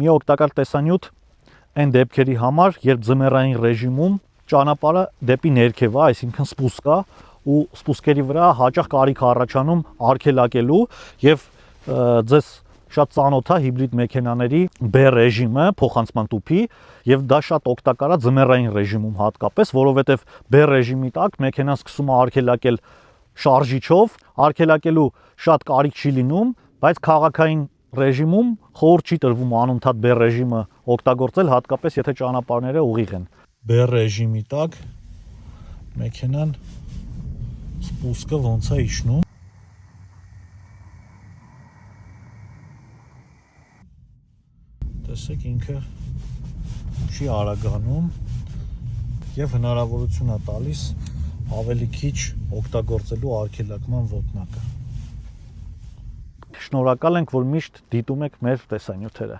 մի օգտակար տեսանյութ այն դեպքերի համար, երբ ձմեռային ռեժիմում ճանապարհը դեպի ներքև է, այսինքն սպուսկ է, ու սպուսկերի վրա հաճախ կարիք առաջանում արգելակելու եւ ձեզ շատ ծանոթ է հիբրիդ մեքենաների B ռեժիմը, փոխանցման տուփի, եւ դա շատ օգտակար է ձմեռային ռեժիմում հատկապես, որովհետեւ B ռեժիմի տակ մեքենան սկսում է արգելակել շարժիչով, արգելակելու շատ կարիք չի լինում, բայց քաղաքային ռեժիմում խորհուրդ չի տրվում անընդհատ B ռեժիմը օգտագործել, հատկապես եթե ճանապարհները ուղիղ են։ B ռեժիմի տակ մեքենան սպուսկը ոնց է իջնում։ Տեսեք, ինքը չի արագանում եւ հնարավորություն է տալիս ավելի քիչ օգտագործելու արգելակման ոտնակը։ Շնորհակալ ենք, որ միշտ դիտում եք մեր տեսանյութերը։